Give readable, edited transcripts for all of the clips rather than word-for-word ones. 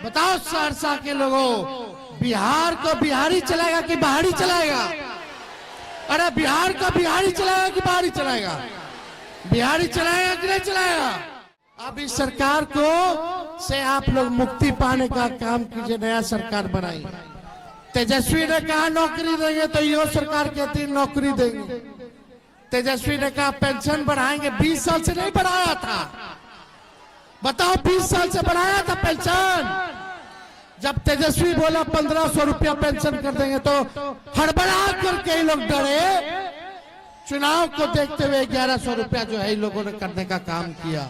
बताओ सहरसा के लोगों, बिहार को बिहारी चलाएगा कि बाहरी चलाएगा? अरे बिहार को बिहारी चलाएगा कि बाहरी चलाएगा? बिहारी चलाएगा कि नहीं चलाएगा? अब इस सरकार को से आप लोग मुक्ति पाने का काम कीजिए, नया सरकार बनाइए। तेजस्वी ने कहा नौकरी देंगे तो यो सरकार कहती है नौकरी देंगे। तेजस्वी ने कहा पेंशन बढ़ाएंगे, 20 साल से नहीं बढ़ाया था। बताओ 20 साल से बढ़ाया था पेंशन? जब तेजस्वी बोला 1500 रुपया पेंशन कर देंगे तो हड़बड़ा कर कई लोग डरे। चुनाव को देखते हुए 1100 रुपया जो है इन लोगों ने करने का काम किया।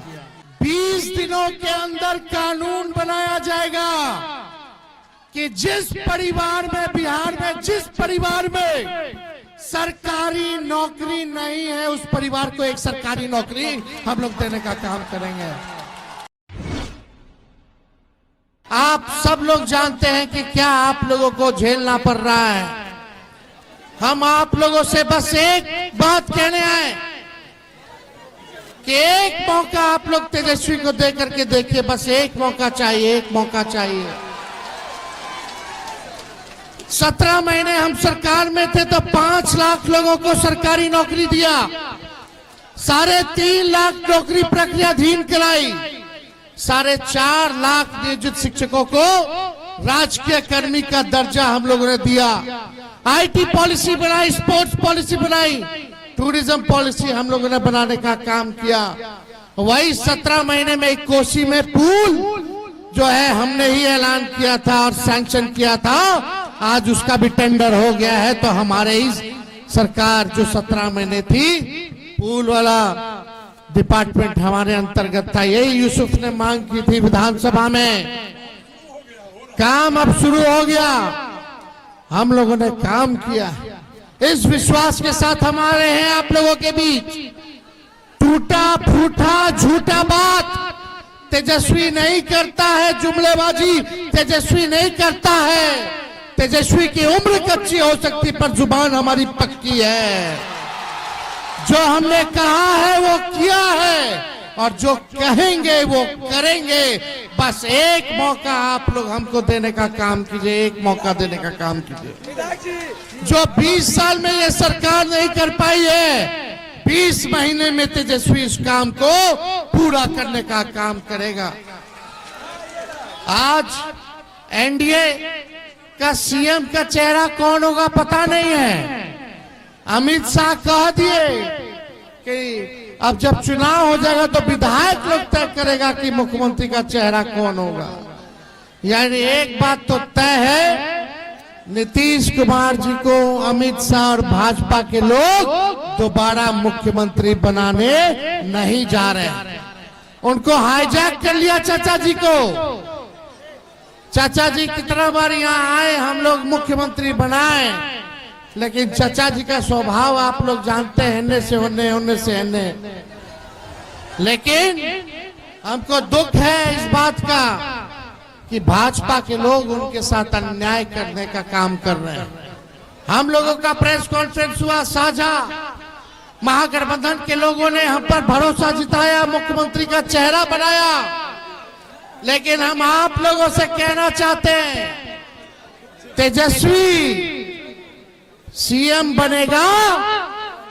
20 दिनों के अंदर कानून बनाया जाएगा कि जिस परिवार में, बिहार में जिस परिवार में सरकारी नौकरी नहीं है, उस परिवार को एक सरकारी नौकरी हम लोग देने का काम करेंगे। आप सब लोग जानते हैं कि क्या आप लोगों को झेलना पड़ रहा है। हम आप लोगों से बस एक बात कहने आए कि एक मौका आप लोग तेजस्वी को दे करके देखिए। बस एक मौका चाहिए, एक मौका चाहिए। 17 महीने हम सरकार में थे तो 5 लाख लोगों को सरकारी नौकरी दिया, 3.5 लाख नौकरी प्रक्रियाधीन कराई, 4.5 लाख नियोजित शिक्षकों को राजकीय कर्मी का दर्जा हम लोगों ने दिया। आईटी पॉलिसी बनाई, स्पोर्ट्स पॉलिसी बनाई, टूरिज्म पॉलिसी हम लोगों ने बनाने का काम किया। वही 17 महीने में एक कोसी में पुल जो है हमने ही ऐलान किया था और सैंक्शन किया था, आज उसका भी टेंडर हो गया है। तो हमारे ही सरकार जो 17 महीने थी, पुल वाला डिपार्टमेंट हमारे अंतर्गत था। यही यूसुफ ने मांग की थी विधानसभा में, काम अब शुरू हो गया, हम लोगों ने काम किया। इस विश्वास के साथ हमारे हैं आप लोगों के बीच। टूटा फूटा झूठा बात तेजस्वी नहीं करता है, जुमलेबाजी तेजस्वी नहीं करता है। तेजस्वी की उम्र कच्ची हो सकती पर जुबान हमारी पक्की है। जो हमने कहा है वो किया है और जो कहेंगे वो करेंगे। बस एक मौका आप लोग हमको देने का काम कीजिए, एक मौका देने का काम कीजिए। जो 20 साल में ये सरकार नहीं कर पाई है, 20 महीने में तेजस्वी इस काम को पूरा करने का काम करेगा। आज एनडीए का सीएम का चेहरा कौन होगा पता नहीं है। अमित शाह कह दिए कि अब जब चुनाव हो जाएगा तो विधायक लोग तय करेगा कि मुख्यमंत्री का चेहरा कौन होगा। यानी एक बात तो तय है, नीतीश कुमार जी को अमित शाह और भाजपा के लोग दोबारा मुख्यमंत्री बनाने नहीं जा रहे। उनको हाईजैक कर लिया चाचा जी को। चाचा जी कितना बार यहाँ आए, हम लोग मुख्यमंत्री बनाए, लेकिन चाचा जी का स्वभाव आप लोग जानते हैं, होने से होने, होने से होने। लेकिन हमको दुख है इस बात का कि भाजपा के लोग उनके साथ अन्याय करने का काम कर रहे हैं। हम लोगों का प्रेस कॉन्फ्रेंस हुआ साझा, महागठबंधन के लोगों ने हम पर भरोसा जिताया, मुख्यमंत्री का चेहरा बनाया। लेकिन हम आप लोगों से कहना चाहते हैं, तेजस्वी सीएम बनेगा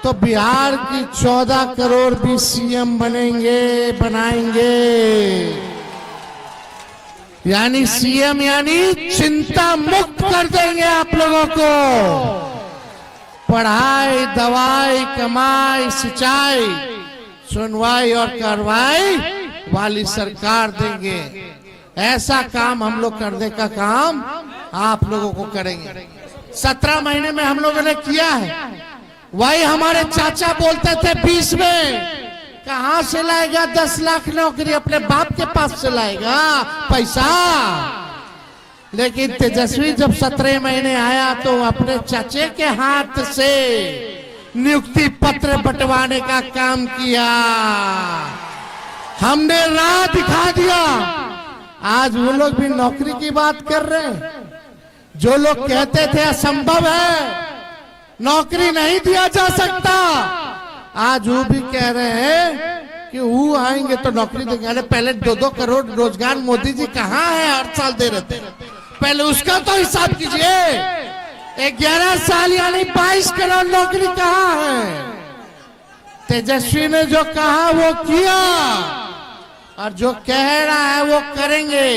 तो बिहार की 14 करोड़ भी सीएम बनेंगे, बनाएंगे। यानी सीएम यानी चिंता मुक्त कर देंगे आप लोगों को। पढ़ाई, दवाई, कमाई, सिंचाई, सुनवाई और कार्रवाई वाली सरकार देंगे। ऐसा काम हम लोग करने का काम आप लोगों को करेंगे। 17 महीने में हम लोगों ने किया है। वही हमारे चाचा बोलते थे 20 में, कहां से लाएगा 10 लाख नौकरी, अपने बाप के पास से लाएगा पैसा। लेकिन तेजस्वी जब 17 महीने आया तो अपने चाचे के हाथ से नियुक्ति पत्र बंटवाने का काम किया। हमने राह दिखा दिया। आज वो लोग भी नौकरी की बात कर रहे हैं। जो लोग कहते थे असंभव है, नौकरी नहीं दिया जा सकता, आज वो भी कह रहे हैं कि वो आएंगे तो नौकरी देंगे। अरे पहले 2-2 करोड़ रोजगार मोदी जी कहाँ है हर साल दे रहे थे, पहले उसका तो हिसाब कीजिए। 11 साल यानी 22 करोड़ नौकरी कहाँ है? तेजस्वी ने जो कहा वो किया और जो कह रहा है वो करेंगे।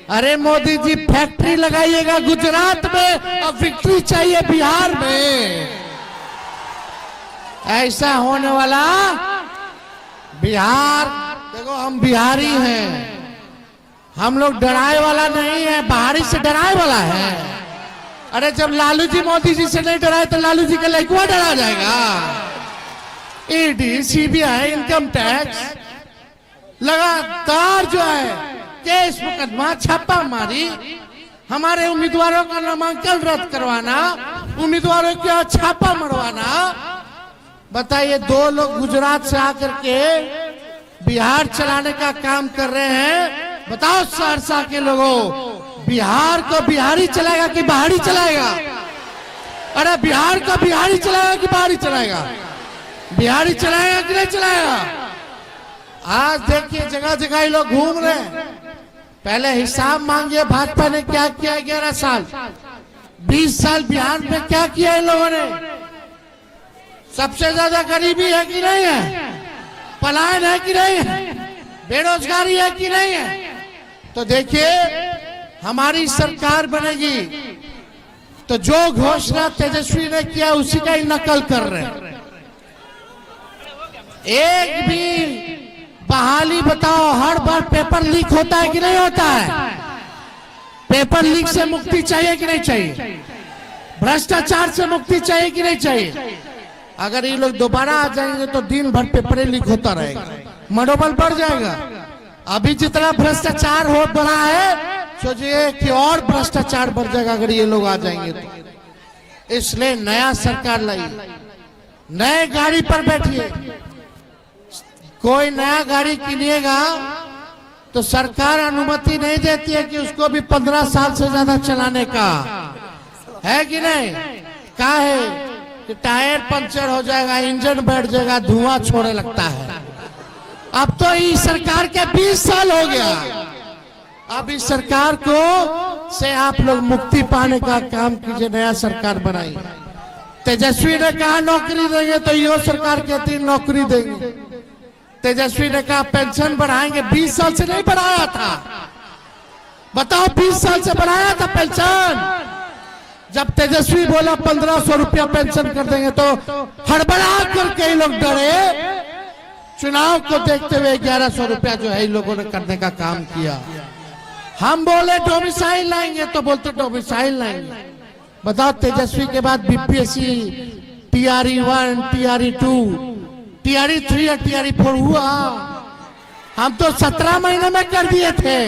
अरे मोदी जी फैक्ट्री लगाइएगा गुजरात में और विक्ट्री चाहिए बिहार में। ऐसा होने वाला बिहार, देखो हम बिहारी हैं, हम लोग डराए वाला नहीं है, बाहरी से डराए वाला है। अरे जब लालू जी मोदी जी से नहीं डराए तो लालू जी का लड़का डरा जाएगा। ईडी, सीबीआई, इनकम टैक्स लगातार जो है केस मुकदमा छापा मारी, हमारे उम्मीदवारों का नामांकन रद्द करवाना, उम्मीदवारों का छापा मरवाना। बताइए 2 लोग गुजरात से आकर के बिहार चलाने का काम कर रहे हैं। बताओ सहरसा के लोगों, बिहार को बिहारी चलाएगा कि बाहरी चलाएगा? अरे बिहार को बिहारी चलाएगा कि बाहरी चलाएगा? बिहारी चलाएगा कि नहीं चलाएगा? आज देखिए जगह जगह लोग घूम रहे हैं। पहले हिसाब मांगिए भाजपा ने क्या किया 11 साल, 20 साल बिहार में क्या किया इन लोगों ने? सबसे ज्यादा गरीबी है कि नहीं है? पलायन है कि नहीं है? बेरोजगारी है कि नहीं है? तो देखिए हमारी सरकार बनेगी तो जो घोषणा तेजस्वी ने किया उसी का ही नकल कर रहे हैं। एक भी बहाली बताओ, हर बार पेपर लीक होता है कि नहीं होता है? पेपर लीक से मुक्ति चाहिए कि नहीं चाहिए? भ्रष्टाचार से मुक्ति चाहिए कि नहीं चाहिए? अगर ये लोग दोबारा आ जाएंगे तो दिन भर पेपर लीक होता रहेगा, मनोबल बढ़ जाएगा। अभी जितना भ्रष्टाचार हो बढ़ा है, सोचिए कि और भ्रष्टाचार बढ़ जाएगा अगर ये लोग आ जाएंगे तो। इसलिए नया सरकार लाइए, नए गाड़ी पर बैठिए। कोई नया गाड़ी किनिएगा तो सरकार अनुमति नहीं देती है कि उसको भी 15 साल से ज्यादा चलाने का, है कि नहीं? क्या है कि टायर पंचर हो जाएगा, इंजन बैठ जाएगा, धुआं छोड़ने लगता है। अब तो इस सरकार के 20 साल हो गया। अब इस सरकार को से आप लोग मुक्ति पाने का काम कीजिए, नया सरकार बनाइए। तेजस्वी ने कहा नौकरी देंगे तो यो सरकार कहती नौकरी देंगे। तेजस्वी ने कहा पेंशन बढ़ाएंगे, 20 साल से नहीं बढ़ाया था। बताओ 20 साल से बढ़ाया था पेंशन? जब तेजस्वी बोला 1500 रुपया पेंशन कर देंगे तो हड़बड़ा करके लोग डरे। चुनाव को देखते हुए 1100 रुपया जो है इन लोगों ने करने का काम किया। हम बोले डोमिसाइल लाएंगे तो बोलते डोमिसाइल लाएंगे। बताओ तेजस्वी के बाद बीपीएससी, TRE1, TRE2, TRE3 या TRE4 हुआ। हम तो 17 महीने में कर दिए थे,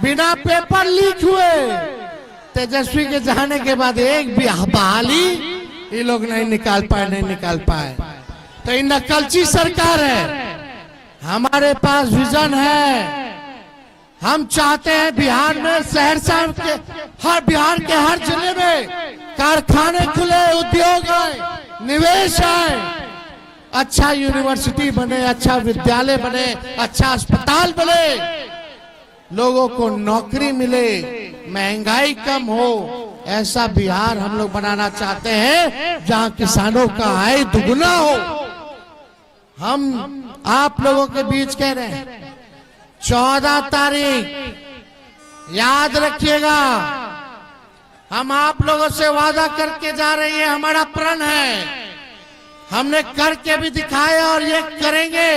बिना पेपर लीक हुए। तेजस्वी के जाने के बाद एक भी बहाली ये लोग नहीं निकाल पाए। तो ये नकलची सरकार है। हमारे पास विजन है। हम चाहते हैं बिहार में, सहरसा के बिहार के हर जिले में कारखाने खुले, उद्योग आए, निवेश आए, अच्छा यूनिवर्सिटी बने, अच्छा विद्यालय बने, अच्छा अस्पताल बने, लोगों को नौकरी मिले, महंगाई कम हो। ऐसा बिहार हम लोग बनाना चाहते हैं जहां किसानों का आय दुगुना हो। हम आप लोगों के बीच कह रहे हैं 14 तारीख याद रखिएगा। हम आप लोगों से वादा करके जा रहे हैं, हमारा प्रण है, हमने करके भी दिखाया और ये करेंगे।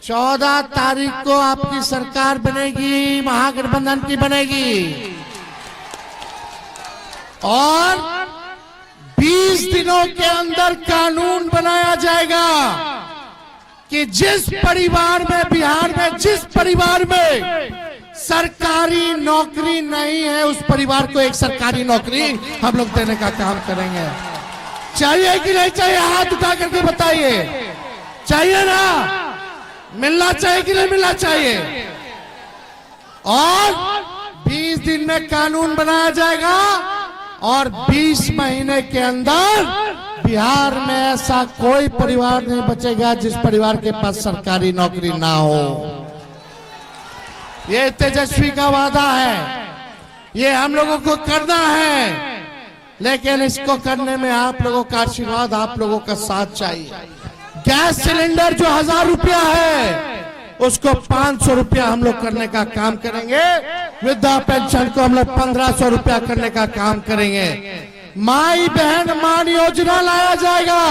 14 तारीख को आपकी सरकार बनेगी, महागठबंधन की बनेगी, और 20 दिनों के अंदर कानून बनाया जाएगा कि जिस परिवार में, बिहार में जिस परिवार में सरकारी नौकरी नहीं है, उस परिवार को एक सरकारी नौकरी हम लोग देने का काम करेंगे। चाहिए कि नहीं चाहिए? हाथ उठा करके बताइए। चाहिए ना? मिलना चाहिए कि नहीं मिलना चाहिए? और 20 दिन में कानून बनाया जाएगा और 20 महीने के अंदर बिहार में ऐसा कोई परिवार नहीं बचेगा जिस परिवार के पास सरकारी नौकरी ना हो। ये तेजस्वी का वादा है, ये हम लोगों को करना है, लेकिन इसको करने में आप लोगों का आशीर्वाद, आप लोगों का साथ चाहिए। गैस सिलेंडर जो 1000 रुपया है उसको 500 रुपया हम लोग करने का काम करेंगे। वृद्धा पेंशन को हम लोग 1500 रुपया करने का काम करेंगे। माई बहन मान योजना लाया जाएगा।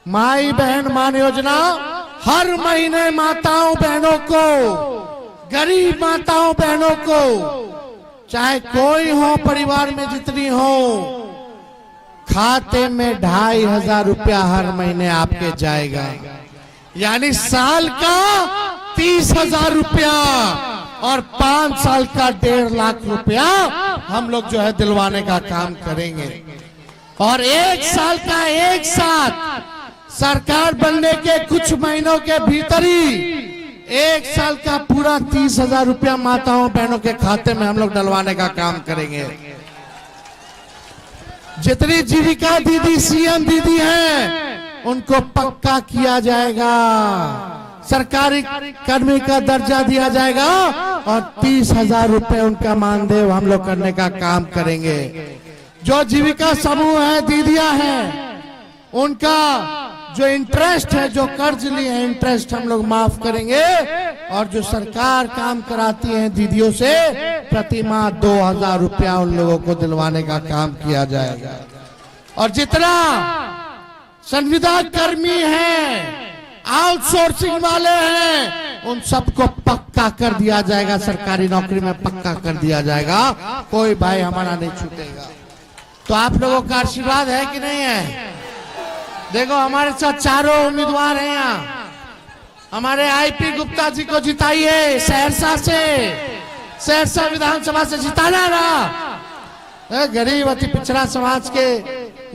माई बहन मान योजना हर महीने माताओं बहनों को, गरीब माताओं बहनों को, चाहे कोई हो परिवार में जितनी हो, खाते में 2500 रुपया हर महीने आपके जाएगा। यानी साल का 30,000 रुपया और 5 साल का 1.5 लाख रुपया हम लोग जो है दिलवाने का काम करेंगे। और 1 साल का एक साथ सरकार बनने के कुछ महीनों के भीतर ही 1 साल का पूरा 30,000 रुपया माताओं बहनों के खाते में हम लोग डलवाने का काम करेंगे। जितनी जीविका दीदी, सीएम दीदी हैं, उनको पक्का किया जाएगा, सरकारी कर्मी का दर्जा दिया जाएगा और 30,000 रुपए उनका मानदेय हम लोग करने का काम करेंगे। जो जीविका समूह है, दीदियां हैं, उनका जो इंटरेस्ट है, जो कर्ज लिए हैं, इंटरेस्ट हम लोग माफ करेंगे। और जो सरकार काम कराती है दीदियों से, प्रति माह 2000 रुपया उन लोगों को दिलवाने का काम किया जाएगा। और जितना संविदा कर्मी हैं, आउटसोर्सिंग वाले हैं, उन सबको पक्का कर दिया जाएगा, सरकारी नौकरी में पक्का कर दिया जाएगा। कोई भाई हमारा नहीं छूटेगा। तो आप लोगों का आशीर्वाद है कि नहीं है? देखो हमारे साथ चारों उम्मीदवार हैं यहाँ। हमारे आईपी गुप्ता जी को जिताइए सहरसा से, सहरसा विधानसभा से जिताना ना। गरीब अति पिछड़ा समाज के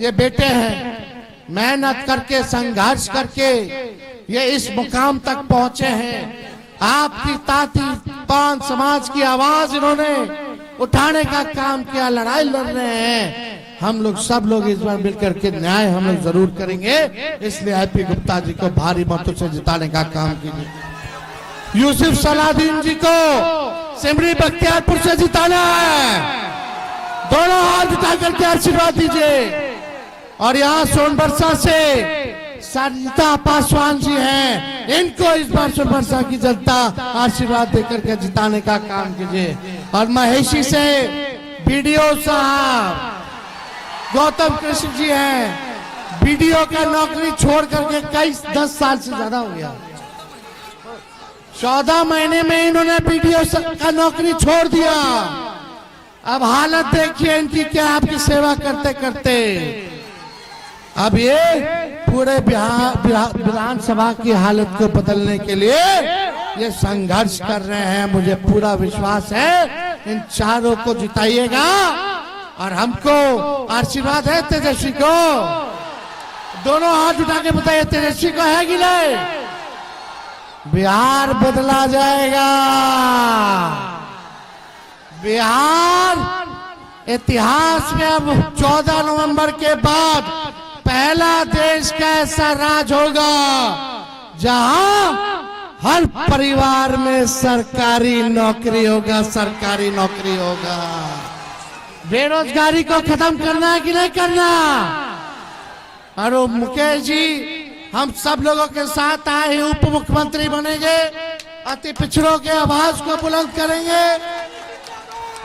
ये बेटे हैं, मेहनत करके, संघर्ष करके ये इस मुकाम तक पहुंचे हैं। आपकी ताती पान समाज की आवाज इन्होंने उठाने का काम किया, लड़ाई लड़ रहे हैं। हम लोग सब लोग इस बार मिलकर के न्याय हम लोग जरूर करेंगे। इसलिए आईपी गुप्ता जी को भारी मतों से जिताने का काम कीजिए। यूसुफ सलाउद्दीन जी को सिमरी बख्तियारपुर से जिताना है। दोनों हाथ उठा करके आशीर्वाद दीजिए। और यहाँ सोनबरसा से सरिता पासवान जी हैं, इनको इस बार सोनबरसा की जनता आशीर्वाद देकर के जिताने का काम कीजिए। और महेशी से बीडीओ साहब गौतम कृष्ण जी हैं, बीडीओ का नौकरी छोड़ करके 10 साल से ज्यादा हो गया। 14 महीने में इन्होंने बीडीओ का नौकरी छोड़ दिया। अब हालत देखिए इनकी क्या, आपकी सेवा करते करते। अब ये पूरे विधानसभा की हालत को बदलने के लिए ये संघर्ष कर रहे हैं। मुझे पूरा विश्वास है इन चारों को जिताइएगा। और हमको आशीर्वाद है तेजस्वी को। दोनों हाथ उठा के बताइए तेजस्वी को है कि नहीं? बिहार बदला जाएगा। बिहार इतिहास में अब 14 नवंबर के बाद पहला देश का ऐसा राज होगा जहां हर परिवार में सरकारी नौकरी होगा, सरकारी नौकरी होगा। बेरोजगारी को खत्म करना है कि नहीं करना? और मुकेश जी हम सब लोगों के साथ आए उप मुख्यमंत्री बनेंगे, अति पिछड़ों के आवाज को बुलंद करेंगे।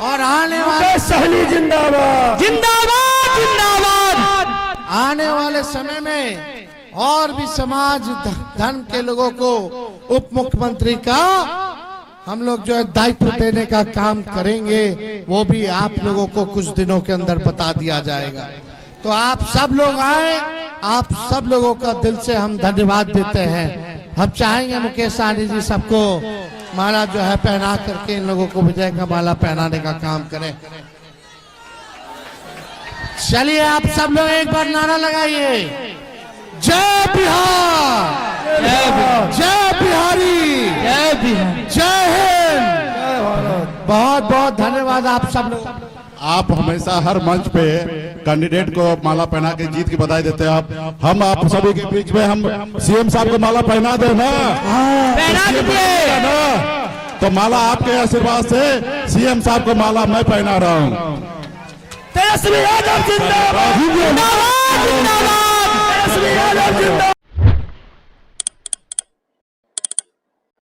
और आने वाले सहनी जिंदाबाद, जिंदाबाद, जिंदाबाद। आने वाले समय में और भी समाज धर्म के लोगों को उप मुख्यमंत्री का हम लोग जो है दायित्व देने का काम करेंगे। वो भी आप लोगों को कुछ दिनों के अंदर बता दिया जाएगा। तो आप सब लोग आए, आप सब लोगों का दिल से हम धन्यवाद देते हैं। हम चाहेंगे मुकेश सहनी जी सबको माला जो है पहना करके इन लोगों को विजय का माला पहनाने का काम करें। चलिए आप सब लोग एक बार नारा लगाइए, जय बिहार, जय बिहारी, जय बिहार, जय हिंद। बहुत बहुत धन्यवाद आप सब लोग। आप हमेशा हर मंच पे कैंडिडेट को माला पहना के जीत की बधाई देते हैं। आप हम आप सभी के बीच में हम सीएम साहब को माला पहना दे ना, तो माला आपके आशीर्वाद से सीएम साहब को माला मैं पहना रहा हूँ। तेजस्वी यादव जिंदाबाद।